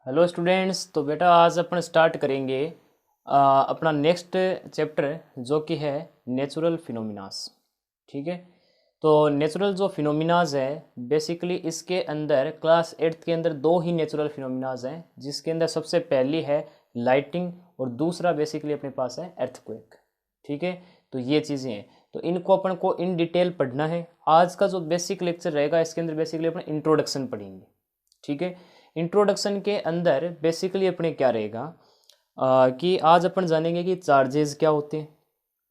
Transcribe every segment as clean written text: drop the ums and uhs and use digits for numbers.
Hello students. तो बेटा आज अपन स्टार्ट करेंगे अपना नेक्स्ट चैप्टर जो कि है नेचुरल फिनोमिनास। ठीक है। तो नेचुरल जो फिनोमिनाज है बेसिकली इसके अंदर क्लास एट्थ के अंदर दो ही नेचुरल फिनोमिनाज हैं, जिसके अंदर सबसे पहली है लाइटिंग और दूसरा बेसिकली अपने पास है एर्थक्वेक। ठीक है। तो ये चीज़ें हैं, तो इनको अपन को इन डिटेल पढ़ना है। आज का जो बेसिक लेक्चर रहेगा इसके अंदर बेसिकली अपन इंट्रोडक्शन पढ़ेंगे। ठीक है। इंट्रोडक्शन के अंदर बेसिकली अपने क्या रहेगा कि आज अपन जानेंगे कि चार्जेस क्या होते हैं।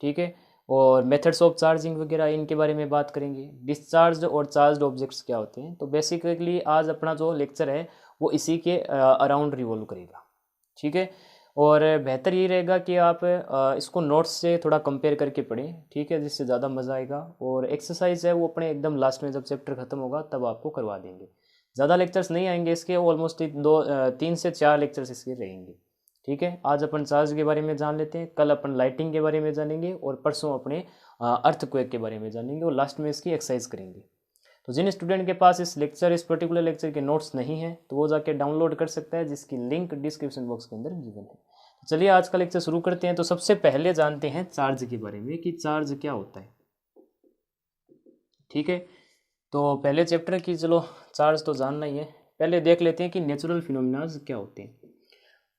ठीक है। और मेथड्स ऑफ चार्जिंग वगैरह इनके बारे में बात करेंगे। डिस्चार्ज और चार्ज्ड ऑब्जेक्ट्स क्या होते हैं। तो बेसिकली आज अपना जो लेक्चर है वो इसी के अराउंड रिवॉल्व करेगा। ठीक है। और बेहतर ये रहेगा कि आप इसको नोट्स से थोड़ा कंपेयर करके पढ़ें। ठीक है, जिससे ज़्यादा मज़ा आएगा। और एक्सरसाइज है वो अपने एकदम लास्ट में जब चैप्टर ख़त्म होगा तब आपको करवा देंगे। ज़्यादा लेक्चर्स नहीं आएंगे इसके, ऑलमोस्ट 3 से 4 लेक्चर्स इसके रहेंगे। ठीक है। आज अपन चार्ज के बारे में जान लेते हैं, कल अपन लाइटिंग के बारे में जानेंगे और परसों अपने अर्थक्वेक के बारे में जानेंगे और लास्ट में इसकी एक्सरसाइज करेंगे। तो जिन स्टूडेंट के पास इस पर्टिकुलर लेक्चर के नोट्स नहीं है तो वो जाके डाउनलोड कर सकता है, जिसकी लिंक डिस्क्रिप्शन बॉक्स के अंदर गिवन है। तो चलिए आज का लेक्चर शुरू करते हैं। तो सबसे पहले जानते हैं चार्ज के बारे में कि चार्ज क्या होता है। ठीक है। तो पहले चैप्टर की चलो चार्ज तो जानना ही है, पहले देख लेते हैं कि नेचुरल फिनोमिनाज क्या होते हैं।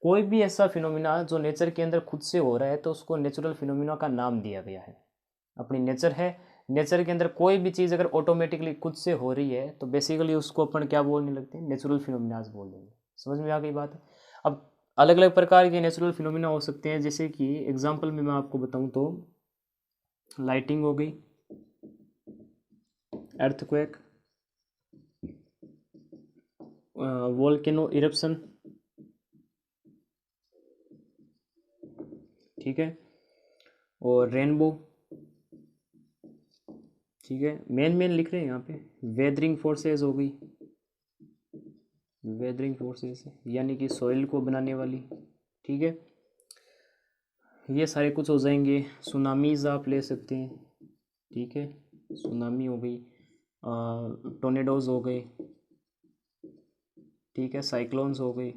कोई भी ऐसा फिनोमिना जो नेचर के अंदर खुद से हो रहा है तो उसको नेचुरल फिनोमिना का नाम दिया गया है। अपनी नेचर है, नेचर के अंदर कोई भी चीज़ अगर ऑटोमेटिकली खुद से हो रही है तो बेसिकली उसको अपन क्या बोलने लगते हैं, नेचुरल फिनोमिनाज बोल देंगे। समझ में आ गई बात है। अब अलग अलग प्रकार के नेचुरल फिनोमिना हो सकते हैं, जैसे कि एग्जांपल में मैं आपको बताऊं तो लाइटिंग हो गई, अर्थक्वेक, वोल्केनो इरप्शन। ठीक है। और रेनबो। ठीक है, मेन मेन लिख रहे हैं यहाँ पे। वेदरिंग फोर्सेस हो गई, वेदरिंग फोर्सेस यानी कि सॉइल को बनाने वाली। ठीक है, ये सारे कुछ हो जाएंगे। सुनामीज आप ले सकते हैं। ठीक है, सुनामी हो गई, टोर्नेडोज हो गए। ठीक है, साइक्लोन्स हो गए।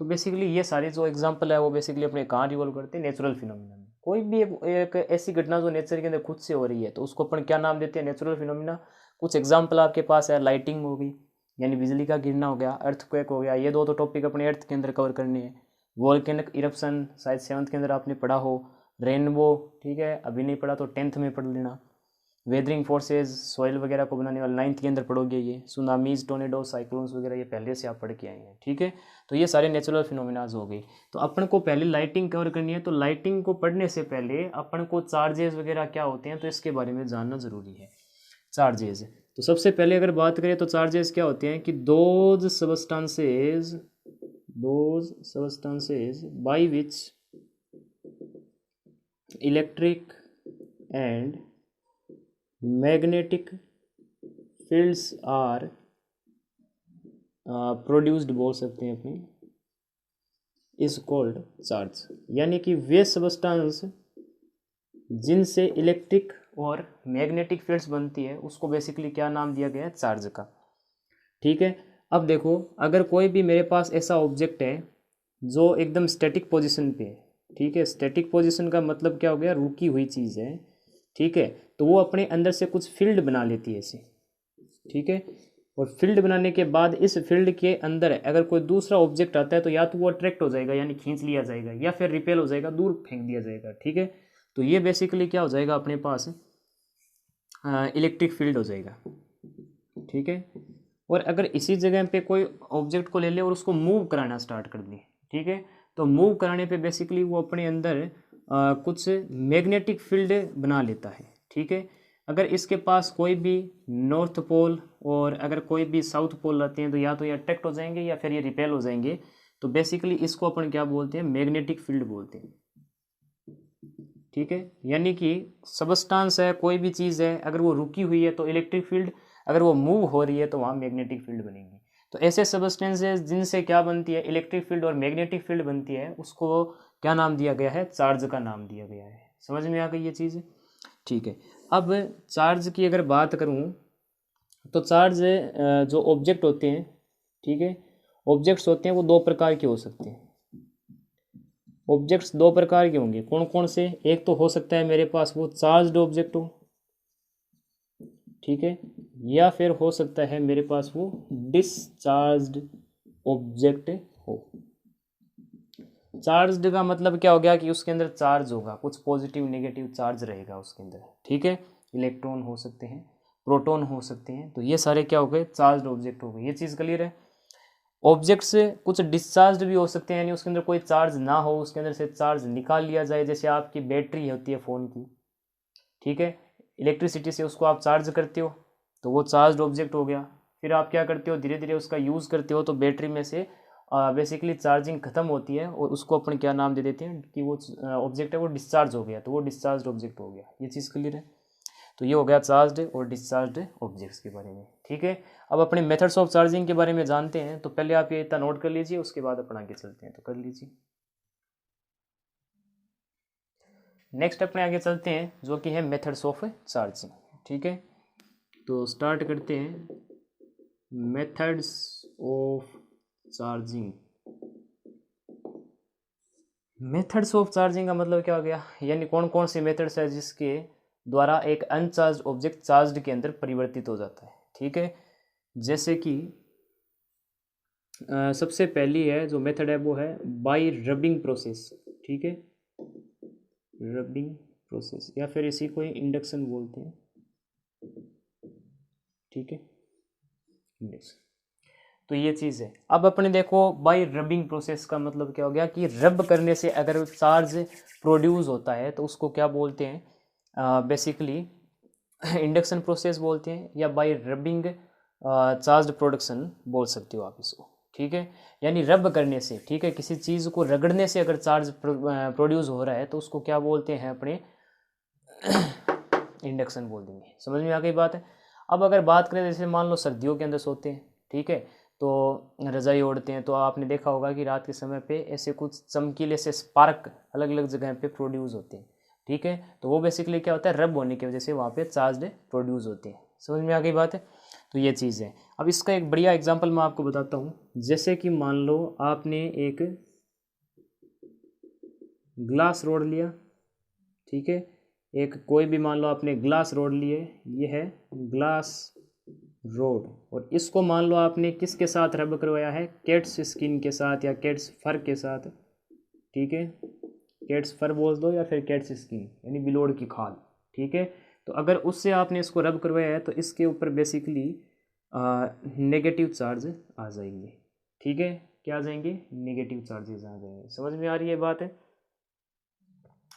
तो बेसिकली ये सारे जो एग्जांपल है वो बेसिकली अपने कहाँ रिवॉल्व करते हैं, नेचुरल फिनोमिना में। कोई भी एक ऐसी घटना जो नेचर के अंदर खुद से हो रही है तो उसको अपन क्या नाम देते हैं, नेचुरल फिनोमिना। कुछ एग्जांपल आपके पास है, लाइटिंग हो गई यानी बिजली का गिरना हो गया, अर्थक्वेक हो गया। ये दो तो टॉपिक अपने अर्थ के अंदर कवर करने हैं। वोल्केनिक इरप्शन शायद 7th के अंदर आपने पढ़ा हो। रेनबो, ठीक है, अभी नहीं पढ़ा तो 10th में पढ़ लेना। वेदरिंग फोर्सेज सॉइल वगैरह को बनाने वाले 9th के अंदर पढ़ोगे। ये सुनामीज, टोर्नेडो, साइक्लोन्स वगैरह ये पहले से आप पढ़ के आए हैं। ठीक है। तो ये सारे नेचुरल फिनोमिनाज हो गए। तो अपन को पहले लाइटिंग कवर करनी है, तो लाइटिंग को पढ़ने से पहले अपन को चार्जेस वगैरह क्या होते हैं तो इसके बारे में जानना ज़रूरी है। चार्जेस, तो सबसे पहले अगर बात करें तो चार्जेस क्या होते हैं कि those substances by which electric and magnetic fields are produced बोल सकते हैं अपनी, इज कॉल्ड चार्ज। यानी कि वे सबस्टांस जिनसे इलेक्ट्रिक और मैग्नेटिक फील्ड्स बनती है उसको बेसिकली क्या नाम दिया गया है, चार्ज का। ठीक है। अब देखो, अगर कोई भी मेरे पास ऐसा ऑब्जेक्ट है जो एकदम स्टैटिक पोजीशन पे है। ठीक है, स्टैटिक पोजीशन का मतलब क्या हो गया, रुकी हुई चीज़ है। ठीक है, तो वो अपने अंदर से कुछ फील्ड बना लेती है ऐसे। ठीक है, और फील्ड बनाने के बाद इस फील्ड के अंदर अगर कोई दूसरा ऑब्जेक्ट आता है तो या तो वो अट्रैक्ट हो जाएगा यानी खींच लिया जाएगा, या फिर रिपेल हो जाएगा, दूर फेंक दिया जाएगा। ठीक है, तो ये बेसिकली क्या हो जाएगा अपने पास, इलेक्ट्रिक फील्ड हो जाएगा। ठीक है, और अगर इसी जगह पे कोई ऑब्जेक्ट को ले ले और उसको मूव कराना स्टार्ट कर दे। ठीक है, तो मूव कराने पे बेसिकली वो अपने अंदर कुछ मैग्नेटिक फील्ड बना लेता है। ठीक है, अगर इसके पास कोई भी नॉर्थ पोल और अगर कोई भी साउथ पोल रहते हैं तो या तो ये अट्रैक्ट हो जाएंगे या फिर ये रिपेल हो जाएंगे। तो बेसिकली इसको अपन क्या बोलते हैं, मैग्नेटिक फील्ड बोलते हैं। ठीक है, यानी कि सबस्टांस है, कोई भी चीज़ है, अगर वो रुकी हुई है तो इलेक्ट्रिक फील्ड, अगर वो मूव हो रही है तो वहाँ मैग्नेटिक फील्ड बनेगी। तो ऐसे सबस्टेंसेस जिनसे क्या बनती है, इलेक्ट्रिक फील्ड और मैग्नेटिक फील्ड बनती है, उसको क्या नाम दिया गया है, चार्ज का नाम दिया गया है। समझ में आ गई ये चीज़। ठीक है, अब चार्ज की अगर बात करूँ तो चार्ज जो ऑब्जेक्ट होते हैं, ठीक है, ऑब्जेक्ट्स होते हैं वो दो प्रकार के हो सकते हैं। ऑब्जेक्ट्स दो प्रकार के होंगे, कौन कौन से? एक तो हो सकता है मेरे पास वो चार्ज्ड ऑब्जेक्ट हो, ठीक है, या फिर हो सकता है मेरे पास वो डिस्चार्ज्ड ऑब्जेक्ट हो। चार्ज्ड का मतलब क्या हो गया कि उसके अंदर चार्ज होगा, कुछ पॉजिटिव नेगेटिव चार्ज रहेगा उसके अंदर, ठीक है। इलेक्ट्रॉन हो सकते हैं, प्रोटॉन हो सकते हैं, तो ये सारे क्या हो गए? चार्ज्ड ऑब्जेक्ट हो गए। ये चीज़ क्लियर है। ऑब्जेक्ट्स कुछ डिस्चार्ज भी हो सकते हैं, यानी उसके अंदर कोई चार्ज ना हो, उसके अंदर से चार्ज निकाल लिया जाए, जैसे आपकी बैटरी होती है फ़ोन की, ठीक है, इलेक्ट्रिसिटी से उसको आप चार्ज करते हो तो वो चार्ज्ड ऑब्जेक्ट हो गया। फिर आप क्या करते हो, धीरे धीरे उसका यूज़ करते हो तो बैटरी में से बेसिकली चार्जिंग खत्म होती है और उसको अपन क्या नाम दे देते हैं कि वो ऑब्जेक्ट है वो डिस्चार्ज हो गया, तो वो डिस्चार्ज ऑब्जेक्ट हो गया। ये चीज़ क्लियर है। तो ये हो गया चार्ज्ड और डिस्चार्ज्ड ऑब्जेक्ट्स के बारे में, ठीक है। अब अपने मेथड्स ऑफ चार्जिंग के बारे में जानते हैं, तो पहले आप ये इतना नोट कर लीजिए, उसके बाद अपन आगे चलते हैं, तो कर लीजिए। नेक्स्ट अपने आगे चलते हैं जो कि है मेथड्स ऑफ चार्जिंग, ठीक है। तो स्टार्ट करते हैं methods of charging. Methods of charging का मतलब क्या हो गया, यानी कौन कौन से मेथड्स है जिसके द्वारा एक अनचार्ज ऑब्जेक्ट चार्ज के अंदर परिवर्तित हो जाता है, ठीक है। जैसे कि सबसे पहली है जो मेथड है वो है बाय रबिंग प्रोसेस, ठीक है, रबिंग प्रोसेस, या फिर इसी को इंडक्शन बोलते हैं, ठीक है, इंडक्शन। तो ये चीज़ है। अब अपने देखो बाय रबिंग प्रोसेस का मतलब क्या हो गया कि रब करने से अगर चार्ज प्रोड्यूस होता है तो उसको क्या बोलते हैं, बेसिकली इंडक्शन प्रोसेस बोलते हैं, या बाय रबिंग चार्ज प्रोडक्शन बोल सकते हो आप इसको, ठीक है। यानी रब करने से, ठीक है, किसी चीज़ को रगड़ने से अगर चार्ज प्रोड्यूस हो रहा है तो उसको क्या बोलते हैं अपने इंडक्शन बोल देंगे। समझ में आ गई बात है। अब अगर बात करें जैसे मान लो सर्दियों के अंदर सोते हैं, ठीक है, तो रज़ाई ओढ़ते हैं, तो आपने देखा होगा कि रात के समय पे ऐसे कुछ चमकीले से स्पार्क अलग अलग जगह पे प्रोड्यूस होते हैं, ठीक है। तो वो बेसिकली क्या होता है, रब होने की वजह से वहाँ पे चार्ज प्रोड्यूस होते हैं। समझ में आ गई बात है। तो ये चीज़ है। अब इसका एक बढ़िया एग्जाम्पल मैं आपको बताता हूँ। जैसे कि मान लो आपने एक ग्लास रोड लिया, ठीक है, एक कोई भी मान लो आपने ग्लास रोड लिए, ये है ग्लास रोड, और इसको मान लो आपने किसके साथ रब करवाया है, कैट्स स्किन के साथ या कैट्स फर के साथ, ठीक है, कैट्स फर बोल दो या फिर कैट्स स्किन यानी बिलोड़ की खाल, ठीक है। तो अगर उससे आपने इसको रब करवाया है तो इसके ऊपर बेसिकली नेगेटिव चार्ज आ जाएंगे, ठीक है, क्या आ जाएंगे, नेगेटिव चार्जेस आ जाएंगे। समझ में आ रही है बात है,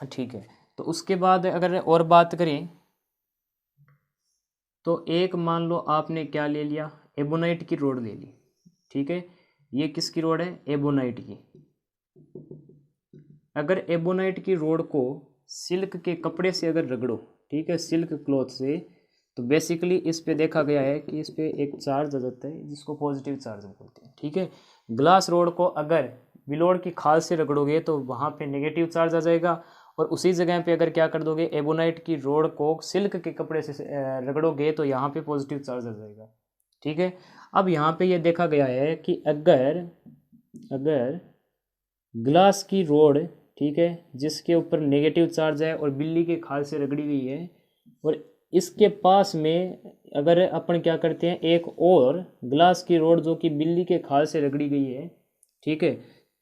ठीक है। तो उसके बाद अगर और बात करें तो एक मान लो आपने क्या ले लिया, एबोनाइट की रोड ले ली, ठीक है, ये किसकी रोड है, एबोनाइट की। अगर एबोनाइट की रोड को सिल्क के कपड़े से अगर रगड़ो, ठीक है, सिल्क क्लॉथ से, तो बेसिकली इस पे देखा गया है कि इस पे एक चार्ज आ जाता है जिसको पॉजिटिव चार्ज बोलते हैं, ठीक है। ग्लास रोड को अगर बिलोड़ की खाल से रगड़ोगे तो वहाँ पे नेगेटिव चार्ज आ जाएगा, और उसी जगह पे अगर क्या कर दोगे, एबोनाइट की रोड को सिल्क के कपड़े से रगड़ोगे तो यहाँ पे पॉजिटिव चार्ज आ जाएगा, ठीक है। अब यहाँ पे ये देखा गया है कि अगर अगर ग्लास की रोड, ठीक है, जिसके ऊपर नेगेटिव चार्ज है और बिल्ली के खाल से रगड़ी गई है, और इसके पास में अगर अपन क्या करते हैं, एक और ग्लास की रोड जो कि बिल्ली के खाल से रगड़ी गई है, ठीक है,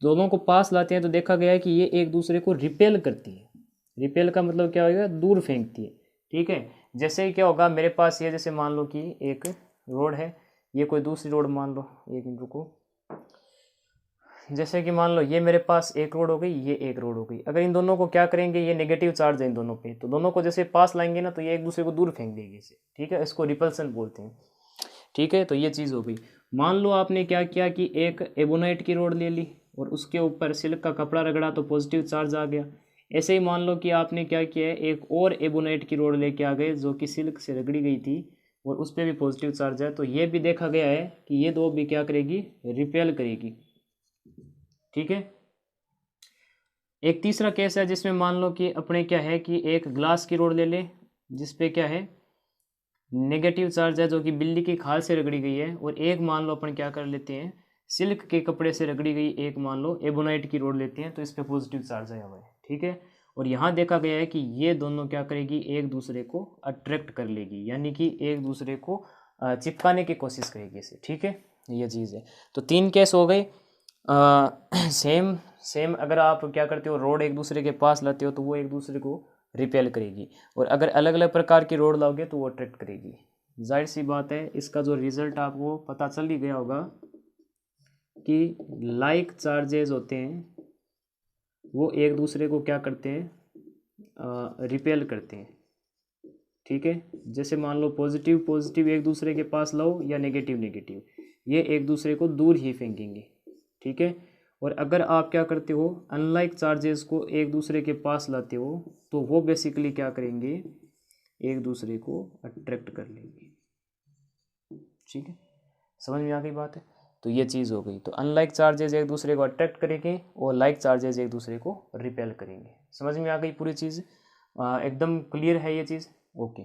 दोनों को पास लाते हैं तो देखा गया है कि ये एक दूसरे को रिपेल करती है। रिपेल का मतलब क्या होगा, दूर फेंकती है, ठीक है। जैसे ही क्या होगा, मेरे पास ये जैसे मान लो कि एक रोड है, ये कोई दूसरी रोड मान लो, एक मिनट रुको, जैसे कि मान लो ये मेरे पास एक रोड हो गई, ये एक रोड हो गई। अगर इन दोनों को क्या करेंगे, ये नेगेटिव चार्ज है इन दोनों पे, तो दोनों को जैसे पास लाएंगे ना तो ये एक दूसरे को दूर फेंक देंगे इसे, ठीक है, इसको रिपल्सन बोलते हैं, ठीक है। तो ये चीज़ हो गई। मान लो आपने क्या किया कि एक एबोनाइट की रोड ले ली और उसके ऊपर सिल्क का कपड़ा रगड़ा तो पॉजिटिव चार्ज आ गया। ऐसे ही मान लो कि आपने क्या किया है, एक और एबोनाइट की रोड लेके आ गए जो कि सिल्क से रगड़ी गई थी और उस पर भी पॉजिटिव चार्ज है, तो ये भी देखा गया है कि ये दो भी क्या करेगी, रिपेल करेगी, ठीक है। एक तीसरा केस है जिसमें मान लो कि अपने क्या है कि एक ग्लास की रोड ले ले जिस पे क्या है, नेगेटिव चार्ज है जो कि बिल्ली की खाल से रगड़ी गई है, और एक मान लो अपन क्या कर लेते हैं, सिल्क के कपड़े से रगड़ी गई एक मान लो एबोनाइट की रोड लेते हैं तो इस पे पॉजिटिव चार्ज आया हुआ है, ठीक है। और यहाँ देखा गया है कि ये दोनों क्या करेगी, एक दूसरे को अट्रैक्ट कर लेगी, यानी कि एक दूसरे को चिपकाने की कोशिश करेगी इसे, ठीक है। ये चीज़ है। तो 3 केस हो गए। सेम सेम अगर आप क्या करते हो, रोड एक दूसरे के पास लाते हो तो वो एक दूसरे को रिपेल करेगी, और अगर अलग अलग प्रकार की रोड लाओगे तो वो अट्रैक्ट करेगी। जाहिर सी बात है, इसका जो रिजल्ट आपको पता चल ही गया होगा कि लाइक चार्जेस होते हैं वो एक दूसरे को क्या करते हैं, रिपेल करते हैं, ठीक है। जैसे मान लो पॉजिटिव पॉजिटिव एक दूसरे के पास लाओ या नेगेटिव नेगेटिव, ये एक दूसरे को दूर ही फेंकेंगे, ठीक है। और अगर आप क्या करते हो, अनलाइक चार्जेस को एक दूसरे के पास लाते हो तो वो बेसिकली क्या करेंगे, एक दूसरे को अट्रैक्ट कर लेंगे, ठीक है। समझ में आ गई बात है। तो ये चीज़ हो गई। तो अनलाइक चार्जेस एक दूसरे को अट्रैक्ट करेंगे और लाइक चार्जेस एक दूसरे को रिपेल करेंगे। समझ में आ गई पूरी चीज़, एकदम क्लियर है ये चीज़, ओके।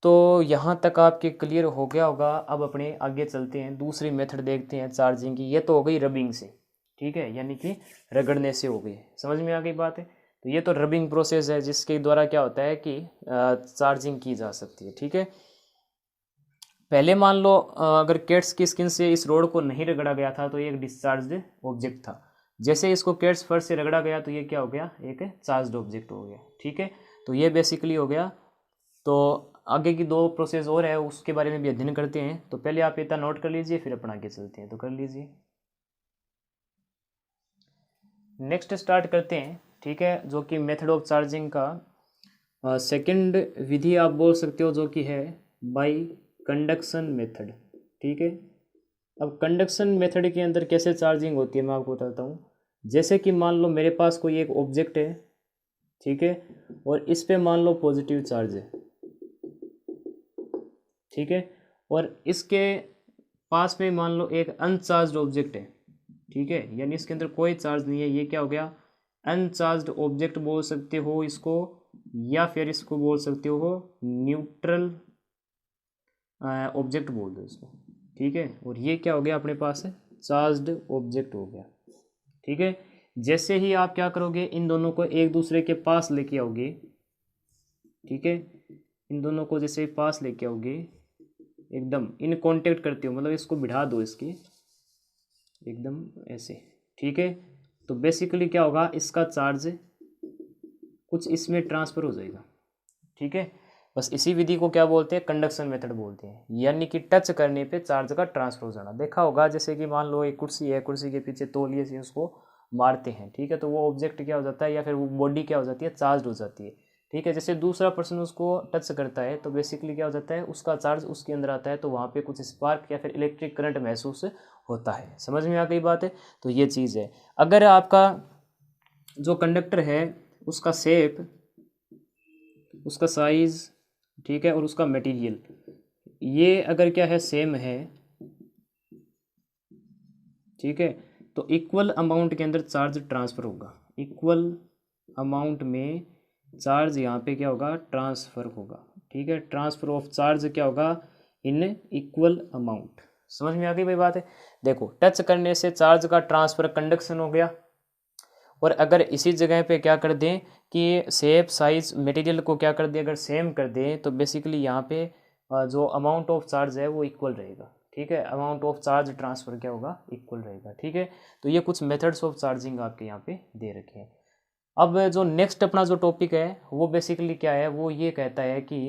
तो यहाँ तक आपके क्लियर हो गया होगा। अब अपने आगे चलते हैं, दूसरी मेथड देखते हैं चार्जिंग की। ये तो हो गई रबिंग से, ठीक है, यानी कि रगड़ने से हो गई। समझ में आ गई बात है। तो ये तो रबिंग प्रोसेस है जिसके द्वारा क्या होता है कि चार्जिंग की जा सकती है, ठीक है। पहले मान लो अगर कैट्स की स्किन से इस रोड को नहीं रगड़ा गया था तो ये एक डिस्चार्ज्ड ऑब्जेक्ट था। जैसे इसको कैट्स फर से रगड़ा गया तो ये क्या हो गया, एक चार्ज्ड ऑब्जेक्ट हो गया, ठीक है। तो ये बेसिकली हो गया। तो आगे की 2 प्रोसेस और है, उसके बारे में भी अध्ययन करते हैं। तो पहले आप इतना नोट कर लीजिए, फिर अपन आगे चलते हैं। तो कर लीजिए, नेक्स्ट स्टार्ट करते हैं, ठीक है, जो कि मेथड ऑफ चार्जिंग का सेकंड विधि आप बोल सकते हो, जो कि है बाई कंडक्शन मेथड, ठीक है। अब कंडक्शन मेथड के अंदर कैसे चार्जिंग होती है मैं आपको बताता हूँ। जैसे कि मान लो मेरे पास कोई एक ऑब्जेक्ट है, ठीक है, और इस पे मान लो पॉजिटिव चार्ज है, ठीक है, और इसके पास में मान लो एक अनचार्ज्ड ऑब्जेक्ट है, ठीक है, यानी इसके अंदर कोई चार्ज नहीं है। ये क्या हो गया, अनचार्ज्ड ऑब्जेक्ट बोल सकते हो इसको, या फिर इसको बोल सकते हो न्यूट्रल ऑब्जेक्ट बोल दो इसको, ठीक है। और ये क्या हो गया अपने पास है, चार्ज्ड ऑब्जेक्ट हो गया, ठीक है। जैसे ही आप क्या करोगे, इन दोनों को एक दूसरे के पास लेके आओगे, ठीक है, इन दोनों को जैसे पास लेके आओगे, एकदम इन कांटेक्ट करते हो, मतलब इसको बिठा दो इसके एकदम ऐसे, ठीक है। तो बेसिकली क्या होगा, इसका चार्ज कुछ इसमें ट्रांसफ़र हो जाएगा, ठीक है। बस इसी विधि को क्या बोलते हैं, कंडक्शन मेथड बोलते हैं, यानी कि टच करने पे चार्ज का ट्रांसफर हो जाना। देखा होगा जैसे कि मान लो एक कुर्सी है, कुर्सी के पीछे तौलिए से उसको मारते हैं, ठीक है, तो वो ऑब्जेक्ट क्या हो जाता है, या फिर वो बॉडी क्या हो जाती है, चार्ज हो जाती है, ठीक है। जैसे दूसरा पर्सन उसको टच करता है तो बेसिकली क्या हो जाता है, उसका चार्ज उसके अंदर आता है, तो वहाँ पे कुछ स्पार्क या फिर इलेक्ट्रिक करंट महसूस होता है। समझ में आ गई बात है। तो ये चीज़ है। अगर आपका जो कंडक्टर है उसका शेप, उसका साइज़, ठीक है, और उसका मटेरियल, ये अगर क्या है, सेम है, ठीक है, तो इक्वल अमाउंट के अंदर चार्ज ट्रांसफ़र होगा। इक्वल अमाउंट में चार्ज यहाँ पे क्या होगा, ट्रांसफ़र होगा, ठीक है। ट्रांसफ़र ऑफ चार्ज क्या होगा, इन इक्वल अमाउंट। समझ में आ गई भाई बात है। देखो, टच करने से चार्ज का ट्रांसफ़र कंडक्शन हो गया, और अगर इसी जगह पे क्या कर दें कि शेप साइज मटेरियल को क्या कर दें, अगर सेम कर दें, तो बेसिकली यहाँ पे जो अमाउंट ऑफ चार्ज है वो इक्वल रहेगा, ठीक है। अमाउंट ऑफ चार्ज ट्रांसफ़र क्या होगा, इक्वल रहेगा, ठीक है। तो ये कुछ मेथड्स ऑफ चार्जिंग आपके यहाँ पे दे रखे हैं। अब जो नेक्स्ट अपना जो टॉपिक है वो बेसिकली क्या है, वो ये कहता है कि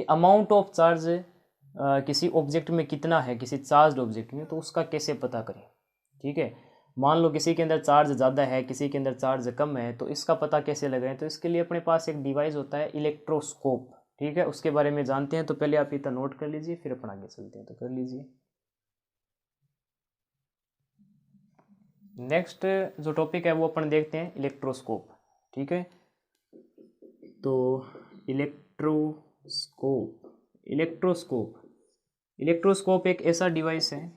अमाउंट ऑफ चार्ज किसी ऑब्जेक्ट में कितना है, किसी चार्ज ऑब्जेक्ट में, तो उसका कैसे पता करें, ठीक है। मान लो किसी के अंदर चार्ज ज़्यादा है, किसी के अंदर चार्ज कम है, तो इसका पता कैसे लगाएं। तो इसके लिए अपने पास एक डिवाइस होता है, इलेक्ट्रोस्कोप, ठीक है, उसके बारे में जानते हैं। तो पहले आप इतना नोट कर लीजिए, फिर अपन आगे चलते हैं। तो कर लीजिए। नेक्स्ट जो टॉपिक है वो अपन देखते हैं इलेक्ट्रोस्कोप, ठीक है। तो इलेक्ट्रोस्कोप इलेक्ट्रोस्कोप इलेक्ट्रोस्कोप एक ऐसा डिवाइस है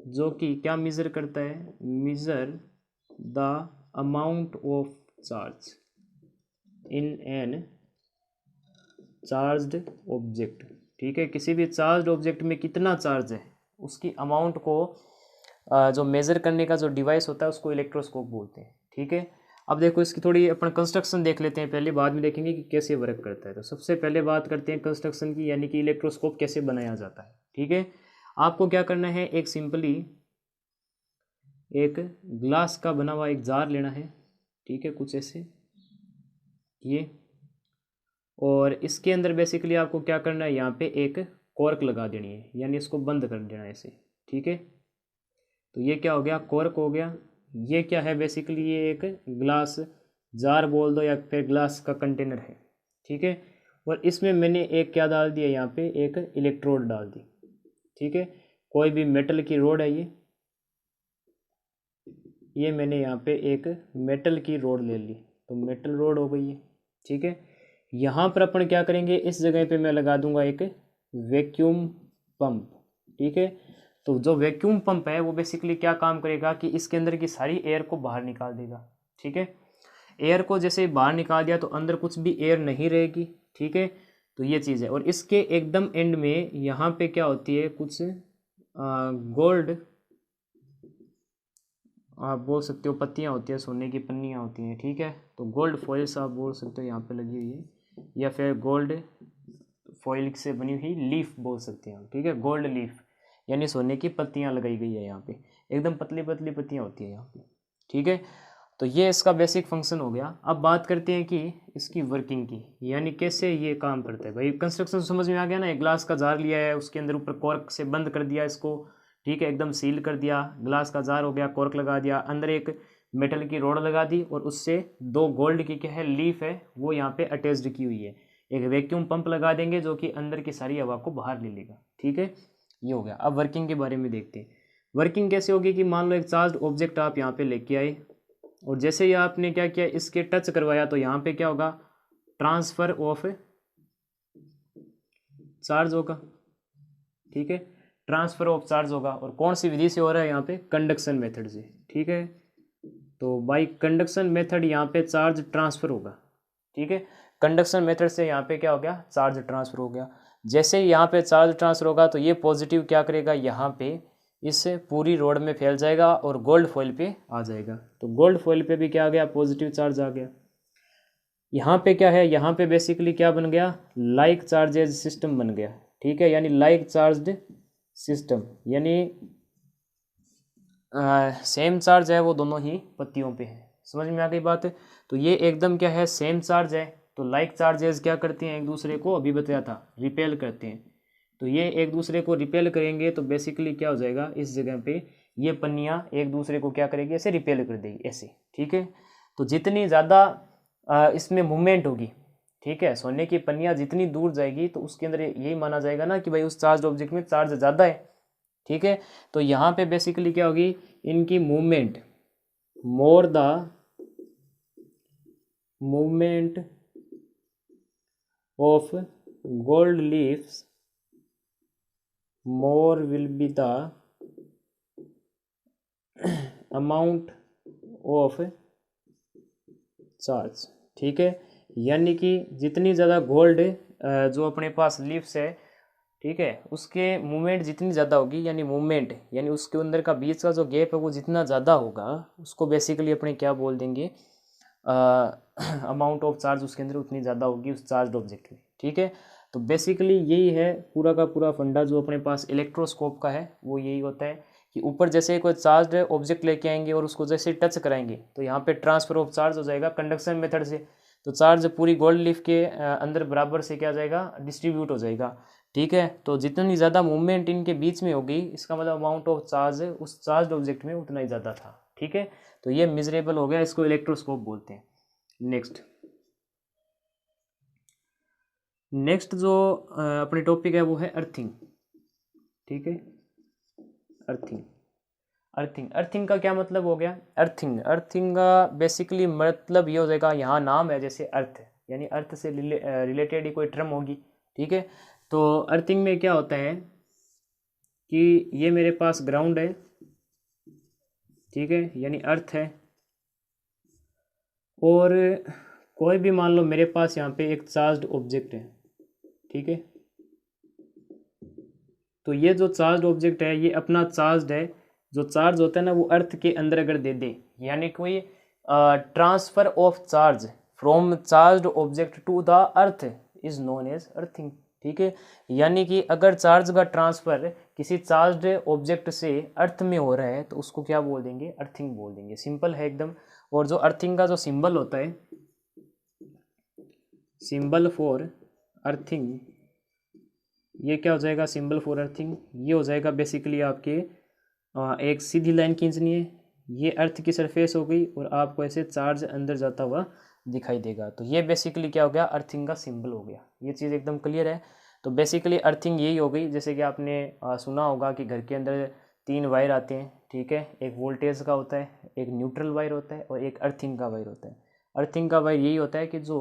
जो कि क्या मेज़र करता है, measure the amount of charge in an charged object, ठीक है, किसी भी चार्ज ऑब्जेक्ट में कितना चार्ज है उसकी अमाउंट को जो मेज़र करने का जो डिवाइस होता है उसको इलेक्ट्रोस्कोप बोलते हैं। ठीक है, अब देखो इसकी थोड़ी अपन कंस्ट्रक्शन देख लेते हैं पहले, बाद में देखेंगे कि कैसे वर्क करता है। तो सबसे पहले बात करते हैं कंस्ट्रक्शन की, यानी कि इलेक्ट्रोस्कोप कैसे बनाया जाता है। ठीक है, आपको क्या करना है, एक सिंपली एक ग्लास का बना हुआ एक जार लेना है। ठीक है, कुछ ऐसे ये, और इसके अंदर बेसिकली आपको क्या करना है, यहाँ पे एक कॉर्क लगा देनी है, यानी इसको बंद कर देना है ऐसे। ठीक है, तो ये क्या हो गया, कॉर्क हो गया। ये क्या है, बेसिकली ये एक ग्लास जार बोल दो या फिर ग्लास का कंटेनर है। ठीक है, और इसमें मैंने एक क्या डाल दिया, यहाँ पे एक इलेक्ट्रोड डाल दी। ठीक है, कोई भी मेटल की रोड है ये मैंने यहाँ पे एक मेटल की रोड ले ली, तो मेटल रोड हो गई है। ठीक है, यहाँ पर अपन क्या करेंगे, इस जगह पे मैं लगा दूंगा एक वैक्यूम पंप। ठीक है, तो जो वैक्यूम पंप है वो बेसिकली क्या काम करेगा कि इसके अंदर की सारी एयर को बाहर निकाल देगा। ठीक है, एयर को जैसे बाहर निकाल दिया तो अंदर कुछ भी एयर नहीं रहेगी। ठीक है, तो ये चीज़ है। और इसके एकदम एंड में यहाँ पे क्या होती है, कुछ गोल्ड आप बोल सकते हो पत्तियाँ होती है, सोने की पन्नियाँ होती हैं। ठीक है, तो गोल्ड फॉइल्स आप बोल सकते हो यहाँ पे लगी हुई है, या फिर गोल्ड फॉइल से बनी हुई लीफ बोल सकते हैं। ठीक है, गोल्ड लीफ यानी सोने की पत्तियाँ लगाई गई है यहाँ पे, एकदम पतली पतली पत्तियाँ होती है यहाँ पे। ठीक है, तो ये इसका बेसिक फंक्शन हो गया। अब बात करते हैं कि इसकी वर्किंग की, यानी कैसे ये काम करता है। भाई कंस्ट्रक्शन समझ में आ गया ना, एक ग्लास का जार लिया है, उसके अंदर ऊपर कॉर्क से बंद कर दिया इसको। ठीक है, एकदम सील कर दिया, ग्लास का जार हो गया, कॉर्क लगा दिया, अंदर एक मेटल की रोड लगा दी, और उससे दो गोल्ड की क्या है, लीफ है, वो यहाँ पे अटैच्ड की हुई है। एक वैक्यूम पंप लगा देंगे जो कि अंदर की सारी हवा को बाहर ले लेगा। ठीक है, ये हो गया। अब वर्किंग के बारे में देखते हैं। वर्किंग कैसे होगी कि मान लो एक चार्ज ऑब्जेक्ट आप यहाँ पे लेके आए, और जैसे ही आपने क्या किया, इसके टच करवाया, तो यहाँ पे क्या होगा, ट्रांसफर ऑफ चार्ज होगा। ठीक है, ट्रांसफर ऑफ चार्ज होगा, और कौन सी विधि से हो रहा है, यहाँ पे कंडक्शन मेथड से। ठीक है, तो बाई कंडक्शन मेथड यहाँ पे चार्ज ट्रांसफर होगा। ठीक है, कंडक्शन मेथड से यहाँ पे क्या हो गया, चार्ज ट्रांसफर हो गया। जैसे ही यहाँ पे चार्ज ट्रांसफर होगा तो ये पॉजिटिव क्या करेगा, यहाँ पे इस पूरी रोड में फैल जाएगा और गोल्ड फॉइल पे आ जाएगा। तो गोल्ड फॉइल पे भी क्या आ गया, पॉजिटिव चार्ज आ गया। यहाँ पे क्या है, यहाँ पे बेसिकली क्या बन गया, लाइक चार्जेज सिस्टम बन गया। ठीक है, यानी लाइक चार्ज्ड सिस्टम, यानी सेम चार्ज है वो दोनों ही पत्तियों पे है। समझ में आ गई बात है। तो ये एकदम क्या है, सेम चार्ज है। तो लाइक चार्जेस क्या करते हैं, एक दूसरे को, अभी बताया था, रिपेल करते हैं। तो ये एक दूसरे को रिपेल करेंगे तो बेसिकली क्या हो जाएगा, इस जगह पे ये पन्नियाँ एक दूसरे को क्या करेगी, ऐसे रिपेल कर देगी ऐसे। ठीक है, तो जितनी ज़्यादा इसमें मूवमेंट होगी, ठीक है, सोने की पन्नियाँ जितनी दूर जाएगी तो उसके अंदर यही माना जाएगा ना कि भाई उस चार्ज ऑब्जेक्ट में चार्ज ज़्यादा है। ठीक है, तो यहाँ पे बेसिकली क्या होगी, इनकी movement, more the movement of gold leaves more will be the amount of charge. ठीक है, यानी कि जितनी ज़्यादा गोल्ड जो अपने पास लीव्स है, ठीक है, उसके मूवमेंट जितनी ज़्यादा होगी, यानी मूवमेंट यानी उसके अंदर का बीच का जो गैप है वो जितना ज़्यादा होगा, उसको बेसिकली अपने क्या बोल देंगे, अमाउंट ऑफ चार्ज उसके अंदर उतनी ज़्यादा होगी उस चार्ज ऑब्जेक्ट में। ठीक है, तो बेसिकली यही है पूरा का पूरा फंडा जो अपने पास इलेक्ट्रोस्कोप का है, वो यही होता है कि ऊपर जैसे कोई चार्ज ऑब्जेक्ट लेके आएंगे और उसको जैसे टच कराएंगे तो यहाँ पे ट्रांसफर ऑफ चार्ज हो जाएगा कंडक्शन मेथड से। तो चार्ज पूरी गोल्ड लीफ के अंदर बराबर से क्या जाएगा, डिस्ट्रीब्यूट हो जाएगा। ठीक है, तो जितनी ज़्यादा मूवमेंट इनके बीच में होगी, इसका मतलब अमाउंट ऑफ चार्ज उस चार्ज ऑब्जेक्ट में उतना ही ज़्यादा था। ठीक है, तो ये मेजरेबल हो गया, इसको इलेक्ट्रोस्कोप बोलते हैं। नेक्स्ट जो अपनी टॉपिक है वो है अर्थिंग। ठीक है, अर्थिंग अर्थिंग का क्या मतलब हो गया, अर्थिंग का बेसिकली मतलब ये हो जाएगा, यहाँ नाम है जैसे अर्थ, यानी अर्थ से रिलेटेड ही कोई टर्म होगी। ठीक है, तो अर्थिंग में क्या होता है कि ये मेरे पास ग्राउंड है, ठीक है, यानी अर्थ है, और कोई भी मान लो मेरे पास यहाँ पे एक चार्ज्ड ऑब्जेक्ट है। ठीक है, तो ये जो चार्ज ऑब्जेक्ट है ये अपना चार्ज है, जो चार्ज होता है ना वो अर्थ के अंदर अगर दे दे, यानी कोई transfer of charge from charge object to the earth is known as earthing. ठीक है, यानी कि अगर चार्ज का ट्रांसफर किसी चार्ज ऑब्जेक्ट से अर्थ में हो रहा है तो उसको क्या बोल देंगे, अर्थिंग बोल देंगे। सिंपल है एकदम। और जो अर्थिंग का जो सिंबल होता है, सिंबल फॉर अर्थिंग, ये क्या हो जाएगा, सिंबल फॉर अर्थिंग ये हो जाएगा बेसिकली आपके एक सीधी लाइन खींचनी है, ये अर्थ की सरफेस हो गई और आपको ऐसे चार्ज अंदर जाता हुआ दिखाई देगा। तो ये बेसिकली क्या हो गया, अर्थिंग का सिंबल हो गया। ये चीज़ एकदम क्लियर है। तो बेसिकली अर्थिंग यही हो गई। जैसे कि आपने सुना होगा कि घर के अंदर 3 वायर आते हैं, ठीक है, एक वोल्टेज का होता है, एक न्यूट्रल वायर होता है और एक अर्थिंग का वायर होता है। अर्थिंग का वायर यही होता है कि जो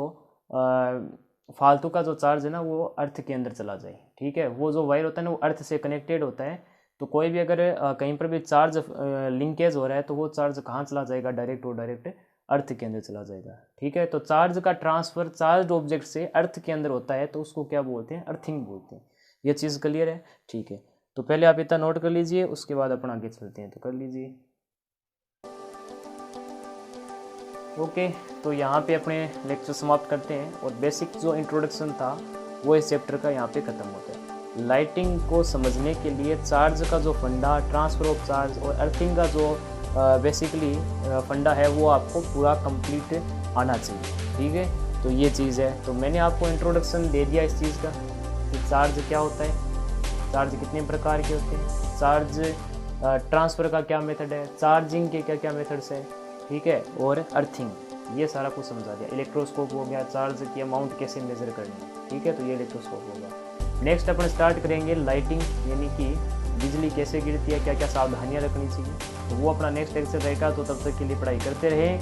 फालतू का जो चार्ज है ना वो अर्थ के अंदर चला जाए। ठीक है, वो जो वायर होता है ना वो अर्थ से कनेक्टेड होता है। तो कोई भी अगर कहीं पर भी चार्ज लिंकेज हो रहा है तो वो चार्ज कहाँ चला जाएगा, डायरेक्ट और डायरेक्ट अर्थ के अंदर चला जाएगा। ठीक है, तो चार्ज का ट्रांसफर चार्ज ऑब्जेक्ट से अर्थ के अंदर होता है तो उसको क्या बोलते हैं, अर्थिंग बोलते हैं। ये चीज़ क्लियर है। ठीक है, तो पहले आप इतना नोट कर लीजिए, उसके बाद अपन आगे चलते हैं। तो कर लीजिए। ओके, तो यहाँ पे अपने लेक्चर समाप्त करते हैं और बेसिक जो इंट्रोडक्शन था वो इस चैप्टर का यहाँ पे ख़त्म होता है। लाइटिंग को समझने के लिए चार्ज का जो फंडा, ट्रांसफर ऑफ चार्ज और अर्थिंग का जो बेसिकली फंडा है वो आपको पूरा कंप्लीट आना चाहिए। ठीक है, तो ये चीज़ है। तो मैंने आपको इंट्रोडक्शन दे दिया इस चीज़ का कि चार्ज क्या होता है, चार्ज कितने प्रकार के होते हैं, चार्ज ट्रांसफ़र का क्या मेथड है, चार्जिंग के क्या क्या मेथड्स हैं, ठीक है, और अर्थिंग, ये सारा कुछ समझा दिया। इलेक्ट्रोस्कोप हो गया, चार्ज की अमाउंट कैसे मेज़र करनी है। ठीक है, तो ये इलेक्ट्रोस्कोप हो गया। नेक्स्ट अपन स्टार्ट करेंगे लाइटिंग, यानी कि बिजली कैसे गिरती है, क्या क्या सावधानियां रखनी चाहिए। तो वो अपना नेक्स्ट लेक्चर रहेगा। तो तब तक के लिए पढ़ाई करते रहें।